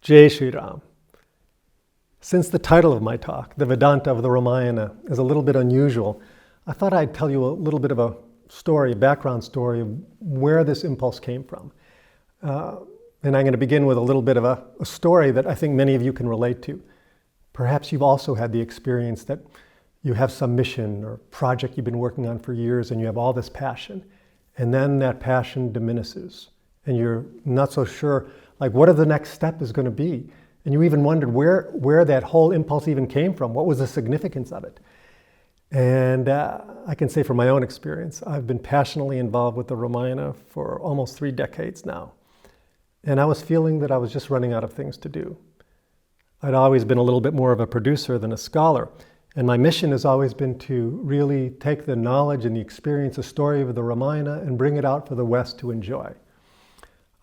Jai Shri Ram. Since the title of my talk, the Vedanta of the Ramayana, is a little bit unusual, I thought I'd tell you a little bit of a story, a background story of where this impulse came from. And I'm going to begin with a little bit of a story that I think many of you can relate to. Perhaps you've also had the experience that you have some mission or project you've been working on for years and you have all this passion, and then that passion diminishes and you're not so sure, like, what the next step is going to be. And you even wondered where that whole impulse even came from. What was the significance of it? And I can say from my own experience, I've been passionately involved with the Ramayana for almost 3 decades now. And I was feeling that I was just running out of things to do. I'd always been a little bit more of a producer than a scholar. And my mission has always been to really take the knowledge and the experience, the story of the Ramayana, and bring it out for the West to enjoy.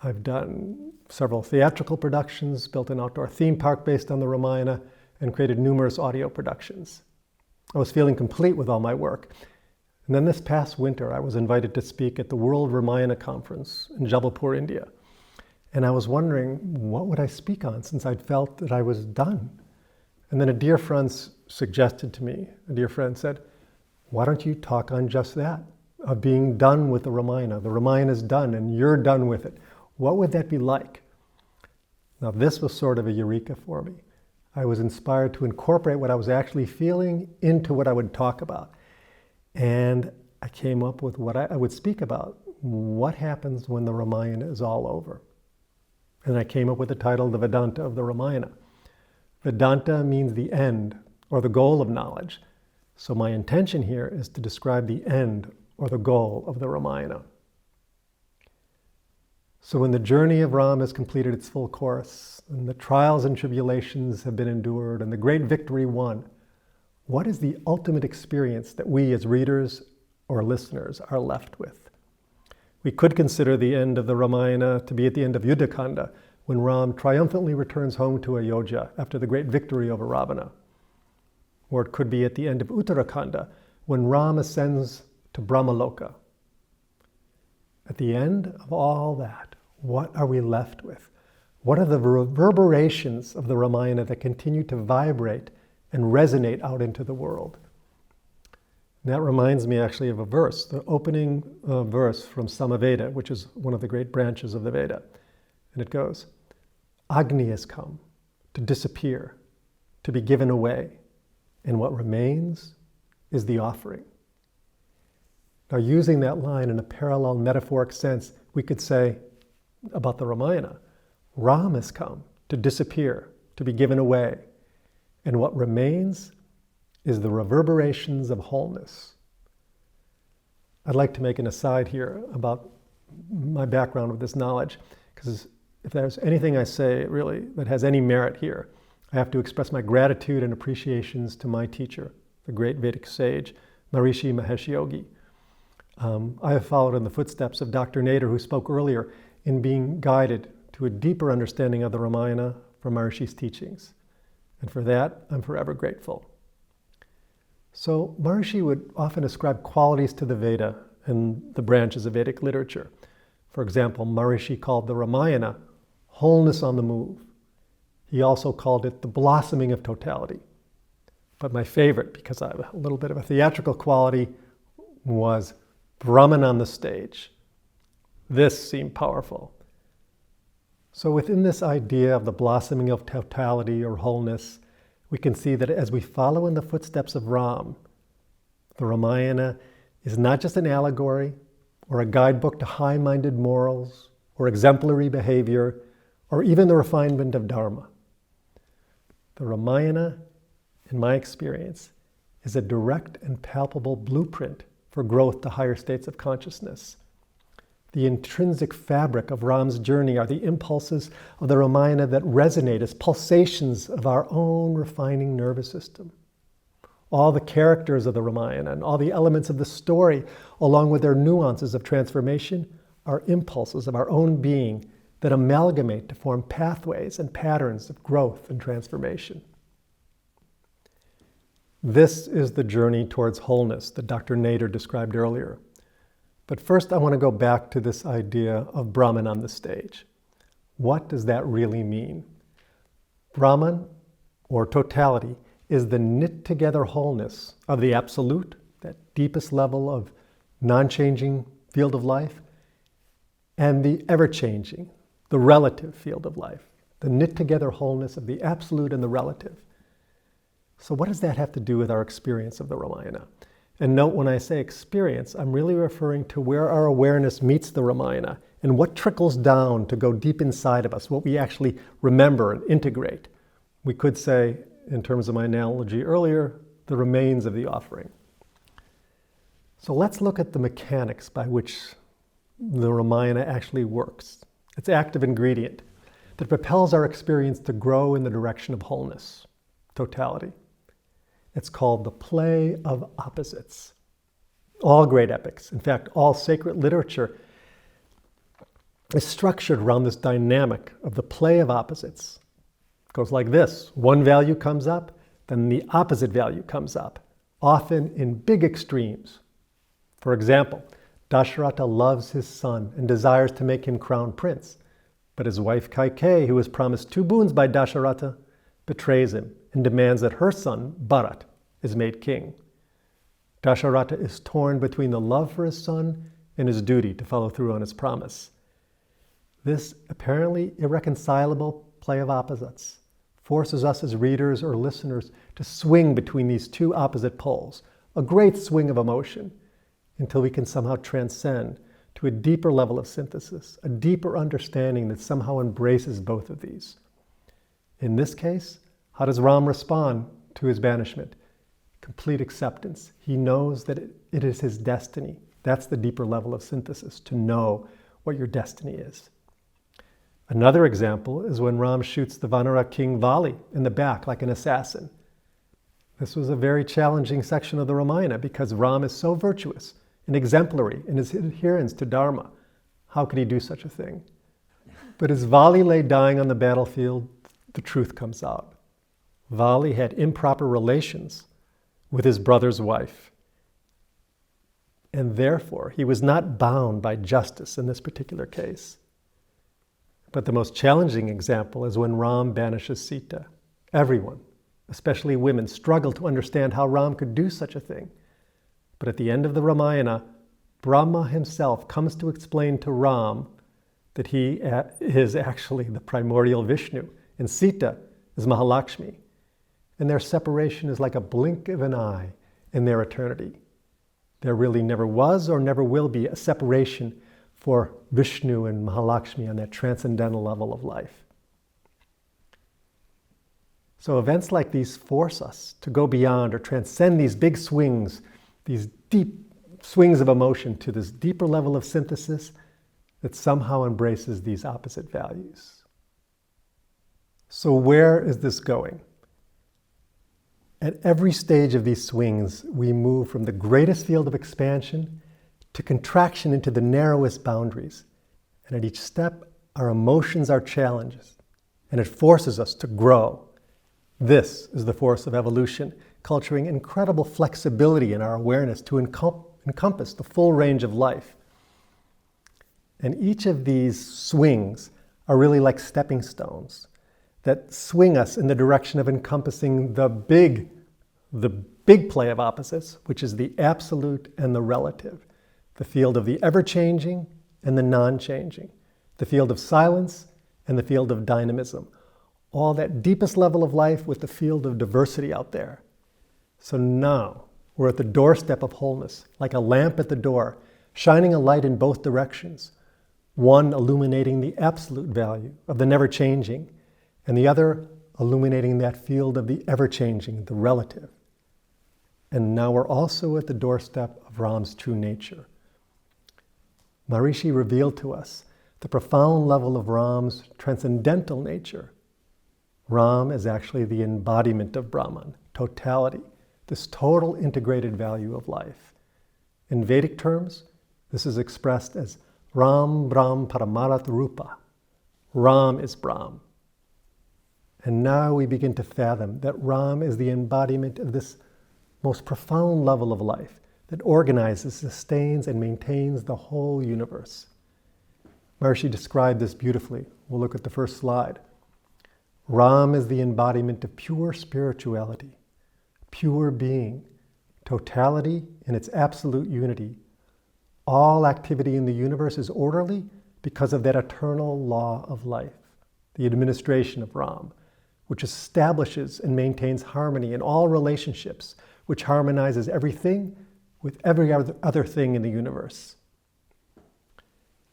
I've done several theatrical productions, built an outdoor theme park based on the Ramayana, and created numerous audio productions. I was feeling complete with all my work. And then this past winter, I was invited to speak at the World Ramayana Conference in Jabalpur, India. And I was wondering, what would I speak on, since I'd felt that I was done? And then a dear friend suggested to me, a dear friend said, why don't you talk on just that, of being done with the Ramayana? The Ramayana is done and you're done with it. What would that be like? Now this was sort of a eureka for me. I was inspired to incorporate what I was actually feeling into what I would talk about. And I came up with what I would speak about. What happens when the Ramayana is all over? And I came up with the title, The Vedanta of the Ramayana. Vedanta means the end or the goal of knowledge. So my intention here is to describe the end or the goal of the Ramayana. So when the journey of Rama has completed its full course, and the trials and tribulations have been endured, and the great victory won, what is the ultimate experience that we as readers or listeners are left with? We could consider the end of the Ramayana to be at the end of Yuddhakanda, when Ram triumphantly returns home to Ayodhya after the great victory over Ravana. Or it could be at the end of Uttarakanda, when Ram ascends to Brahmaloka. At the end of all that, what are we left with? What are the reverberations of the Ramayana that continue to vibrate and resonate out into the world? And that reminds me actually of a verse, the opening verse from Samaveda, which is one of the great branches of the Veda. And it goes, Agni has come to disappear, to be given away, and what remains is the offering. Now, using that line in a parallel metaphoric sense, we could say about the Ramayana, Ram has come to disappear, to be given away, and what remains is the reverberations of wholeness. I'd like to make an aside here about my background with this knowledge, because if there's anything I say really that has any merit here, I have to express my gratitude and appreciations to my teacher, the great Vedic sage, Maharishi Mahesh Yogi. I have followed in the footsteps of Dr. Nader, who spoke earlier, in being guided to a deeper understanding of the Ramayana from Maharishi's teachings. And for that, I'm forever grateful. So Maharishi would often ascribe qualities to the Veda and the branches of Vedic literature. For example, Maharishi called the Ramayana wholeness on the move. He also called it the blossoming of totality. But my favorite, because I have a little bit of a theatrical quality, was Brahman on the stage. This seemed powerful. So within this idea of the blossoming of totality or wholeness, we can see that as we follow in the footsteps of Ram, the Ramayana is not just an allegory or a guidebook to high-minded morals or exemplary behavior or even the refinement of dharma. The Ramayana, in my experience, is a direct and palpable blueprint for growth to higher states of consciousness. The intrinsic fabric of Ram's journey are the impulses of the Ramayana that resonate as pulsations of our own refining nervous system. All the characters of the Ramayana and all the elements of the story, along with their nuances of transformation, are impulses of our own being that amalgamate to form pathways and patterns of growth and transformation. This is the journey towards wholeness that Dr. Nader described earlier. But first, I want to go back to this idea of Brahman on the stage. What does that really mean? Brahman, or totality, is the knit-together wholeness of the absolute, that deepest level of non-changing field of life, and the ever-changing, the relative field of life, the knit-together wholeness of the absolute and the relative. So what does that have to do with our experience of the Ramayana? And note, when I say experience, I'm really referring to where our awareness meets the Ramayana and what trickles down to go deep inside of us, what we actually remember and integrate. We could say, in terms of my analogy earlier, the remains of the offering. So let's look at the mechanics by which the Ramayana actually works. Its active ingredient that propels our experience to grow in the direction of wholeness, totality. It's called the play of opposites. All great epics, in fact, all sacred literature, is structured around this dynamic of the play of opposites. It goes like this. One value comes up, then the opposite value comes up, often in big extremes. For example, Dasharatha loves his son and desires to make him crown prince, but his wife Kaikeyi, who was promised 2 boons by Dasharatha, betrays him and demands that her son, Bharat, is made king. Dasharatha is torn between the love for his son and his duty to follow through on his promise. This apparently irreconcilable play of opposites forces us as readers or listeners to swing between these 2 opposite poles, a great swing of emotion, until we can somehow transcend to a deeper level of synthesis, a deeper understanding that somehow embraces both of these. In this case, how does Ram respond to his banishment? Complete acceptance. He knows that it is his destiny. That's the deeper level of synthesis, to know what your destiny is. Another example is when Ram shoots the Vanara king Vali in the back like an assassin. This was a very challenging section of the Ramayana because Ram is so virtuous and exemplary in his adherence to Dharma. How could he do such a thing? But as Vali lay dying on the battlefield, the truth comes out. Vali had improper relations with his brother's wife. And therefore, he was not bound by justice in this particular case. But the most challenging example is when Ram banishes Sita. Everyone, especially women, struggle to understand how Ram could do such a thing. But at the end of the Ramayana, Brahma himself comes to explain to Ram that he is actually the primordial Vishnu, and Sita is Mahalakshmi. And their separation is like a blink of an eye in their eternity. There really never was or never will be a separation for Vishnu and Mahalakshmi on that transcendental level of life. So events like these force us to go beyond or transcend these big swings, these deep swings of emotion, to this deeper level of synthesis that somehow embraces these opposite values. So where is this going? At every stage of these swings, we move from the greatest field of expansion to contraction into the narrowest boundaries. And at each step, our emotions are challenges, and it forces us to grow. This is the force of evolution, culturing incredible flexibility in our awareness to encompass the full range of life. And each of these swings are really like stepping stones that swing us in the direction of encompassing the big play of opposites, which is the absolute and the relative, the field of the ever-changing and the non-changing, the field of silence and the field of dynamism, all that deepest level of life with the field of diversity out there. So now we're at the doorstep of wholeness, like a lamp at the door, shining a light in both directions, one illuminating the absolute value of the never-changing, and the other illuminating that field of the ever-changing, the relative. And now we're also at the doorstep of Ram's true nature. Maharishi revealed to us the profound level of Ram's transcendental nature. Ram is actually the embodiment of Brahman, totality, this total integrated value of life. In Vedic terms, this is expressed as Ram Brahm Paramarat Rupa. Ram is Brahm. And now we begin to fathom that Ram is the embodiment of this most profound level of life that organizes, sustains, and maintains the whole universe. Maharishi described this beautifully. We'll look at the first slide. Ram is the embodiment of pure spirituality, pure being, totality in its absolute unity. All activity in the universe is orderly because of that eternal law of life, the administration of Ram, which establishes and maintains harmony in all relationships, which harmonizes everything with every other thing in the universe.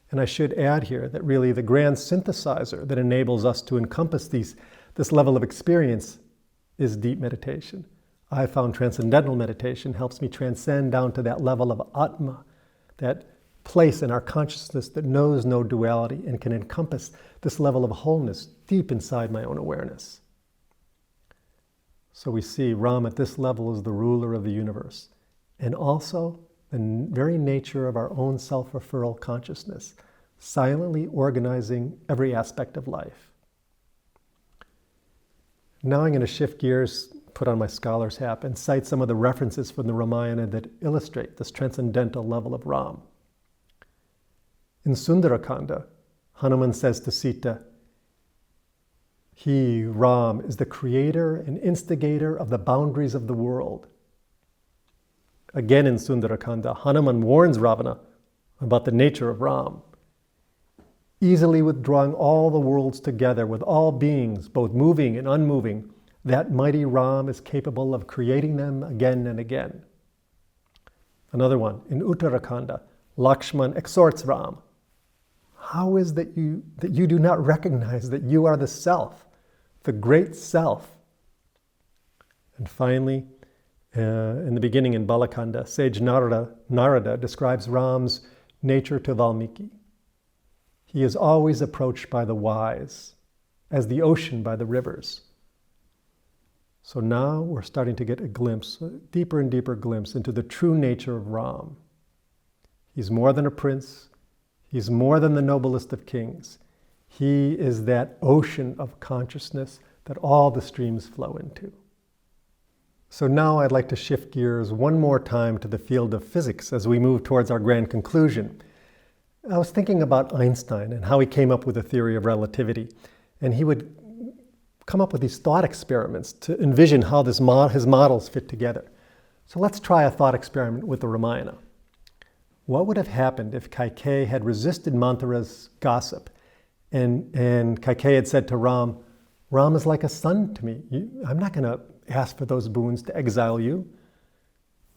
And I should add here that really the grand synthesizer that enables us to encompass this level of experience is deep meditation. I found transcendental meditation helps me transcend down to that level of Atma, that place in our consciousness that knows no duality and can encompass this level of wholeness deep inside my own awareness. So we see Ram at this level as the ruler of the universe, and also the very nature of our own self-referral consciousness, silently organizing every aspect of life. Now I'm going to shift gears, put on my scholar's hat, and cite some of the references from the Ramayana that illustrate this transcendental level of Ram. In Sundarakanda, Hanuman says to Sita, "He, Ram, is the creator and instigator of the boundaries of the world." Again in Sundarakanda, Hanuman warns Ravana about the nature of Ram. Easily withdrawing all the worlds together with all beings, both moving and unmoving, that mighty Ram is capable of creating them again and again. Another one, in Uttarakhanda, Lakshman exhorts Ram, "How is that you do not recognize that you are the self, the great self?" And finally, in the beginning in Balakanda, sage Narada describes Ram's nature to Valmiki. He is always approached by the wise, as the ocean by the rivers. So now we're starting to get a glimpse, a deeper and deeper glimpse into the true nature of Ram. He's more than a prince. He's more than the noblest of kings. He is that ocean of consciousness that all the streams flow into. So now I'd like to shift gears one more time to the field of physics as we move towards our grand conclusion. I was thinking about Einstein and how he came up with the theory of relativity. And he would come up with these thought experiments to envision how his models fit together. So let's try a thought experiment with the Ramayana. What would have happened if Kaikeyi had resisted Manthara's gossip and Kaikeyi had said to Ram, "Ram is like a son to me. I'm not going to ask for those boons to exile you."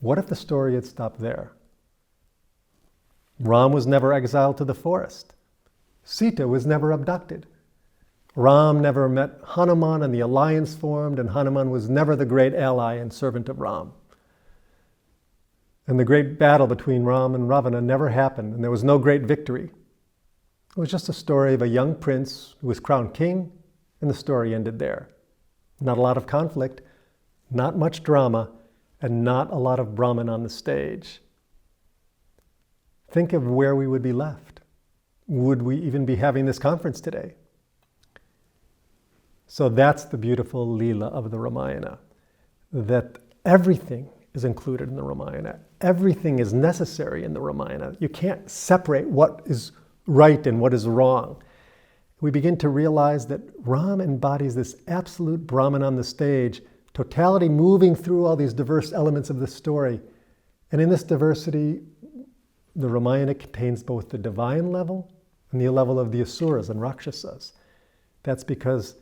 What if the story had stopped there? Ram was never exiled to the forest. Sita was never abducted. Ram never met Hanuman and the alliance formed, and Hanuman was never the great ally and servant of Ram. And the great battle between Ram and Ravana never happened, and there was no great victory. It was just a story of a young prince who was crowned king, and the story ended there. Not a lot of conflict, not much drama, and not a lot of Brahman on the stage. Think of where we would be left. Would we even be having this conference today? So that's the beautiful leela of the Ramayana, that everything is included in the Ramayana. Everything is necessary in the Ramayana. You can't separate what is right and what is wrong. We begin to realize that Ram embodies this absolute Brahman on the stage, totality moving through all these diverse elements of the story. And in this diversity, the Ramayana contains both the divine level and the level of the asuras and rakshasas. That's because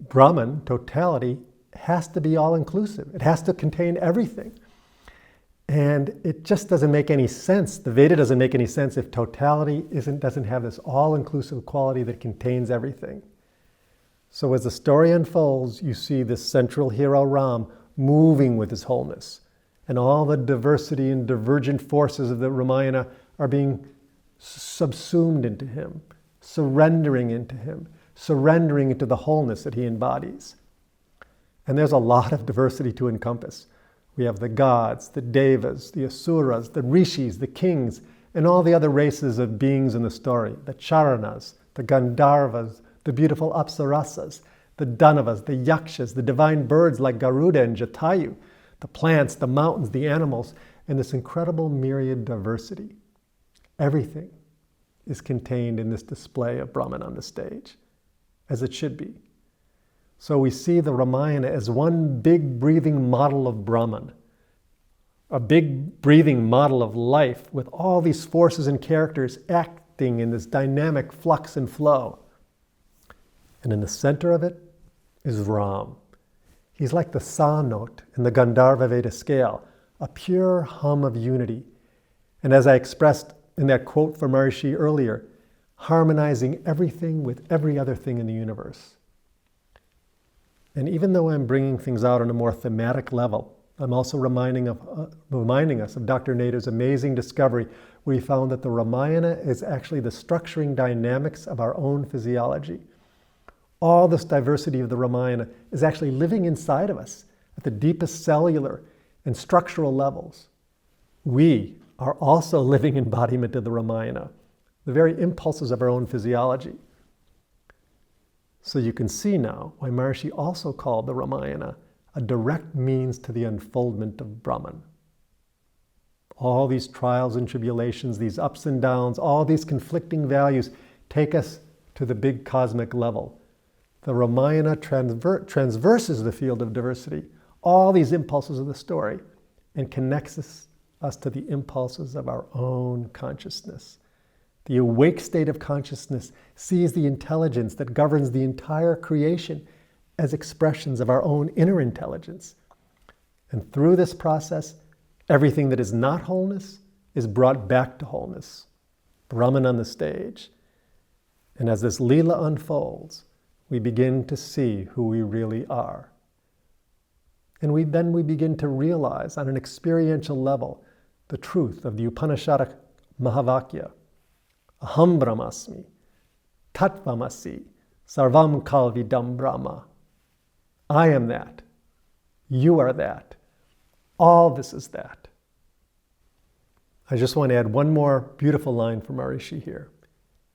Brahman, totality, has to be all-inclusive. It has to contain everything. And it just doesn't make any sense. The Veda doesn't make any sense if totality doesn't have this all-inclusive quality that contains everything. So as the story unfolds, you see this central hero Ram moving with his wholeness. And all the diversity and divergent forces of the Ramayana are being subsumed into him, surrendering into him, surrendering into the wholeness that he embodies. And there's a lot of diversity to encompass. We have the gods, the devas, the asuras, the rishis, the kings, and all the other races of beings in the story, the charanas, the gandharvas, the beautiful apsarasas, the danavas, the yakshas, the divine birds like Garuda and Jatayu, the plants, the mountains, the animals, and this incredible myriad diversity. Everything is contained in this display of Brahman on the stage. as it should be. So we see the Ramayana as one big breathing model of Brahman, a big breathing model of life with all these forces and characters acting in this dynamic flux and flow. And in the center of it is Ram. He's like the sa note in the Gandharva Veda scale, a pure hum of unity. And as I expressed in that quote from Maharishi earlier, harmonizing everything with every other thing in the universe. And even though I'm bringing things out on a more thematic level, I'm also reminding us of Dr. Nader's amazing discovery where he found that the Ramayana is actually the structuring dynamics of our own physiology. All this diversity of the Ramayana is actually living inside of us at the deepest cellular and structural levels. We are also living embodiment of the Ramayana, the very impulses of our own physiology. So you can see now why Maharishi also called the Ramayana a direct means to the unfoldment of Brahman. All these trials and tribulations, these ups and downs, all these conflicting values take us to the big cosmic level. The Ramayana transverses the field of diversity, all these impulses of the story, and connects us to the impulses of our own consciousness. The awake state of consciousness sees the intelligence that governs the entire creation as expressions of our own inner intelligence. And through this process, everything that is not wholeness is brought back to wholeness. Brahman on the stage. And as this leela unfolds, we begin to see who we really are. And we begin to realize on an experiential level the truth of the Upanishadic Mahavakya. Aham Brahmasmi, Tattvamasi, Sarvam Kalvidam Brahma. I am that. You are that. All this is that. I just want to add one more beautiful line from Maharishi here.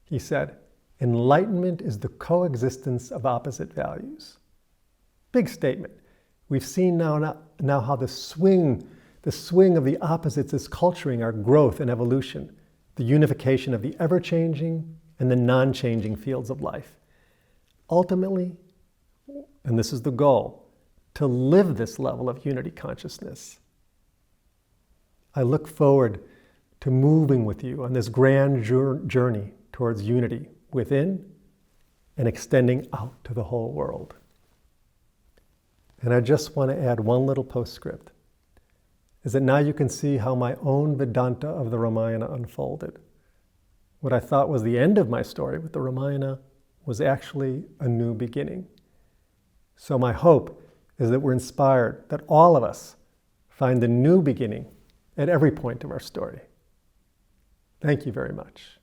He said, enlightenment is the coexistence of opposite values. Big statement. We've seen now how the swing of the opposites is culturing our growth and evolution, the unification of the ever-changing and the non-changing fields of life. Ultimately, and this is the goal, to live this level of unity consciousness. I look forward to moving with you on this grand journey towards unity within and extending out to the whole world. And I just want to add one little postscript, is that now you can see how my own Vedanta of the Ramayana unfolded. What I thought was the end of my story with the Ramayana was actually a new beginning. So my hope is that we're inspired, that all of us find the new beginning at every point of our story. Thank you very much.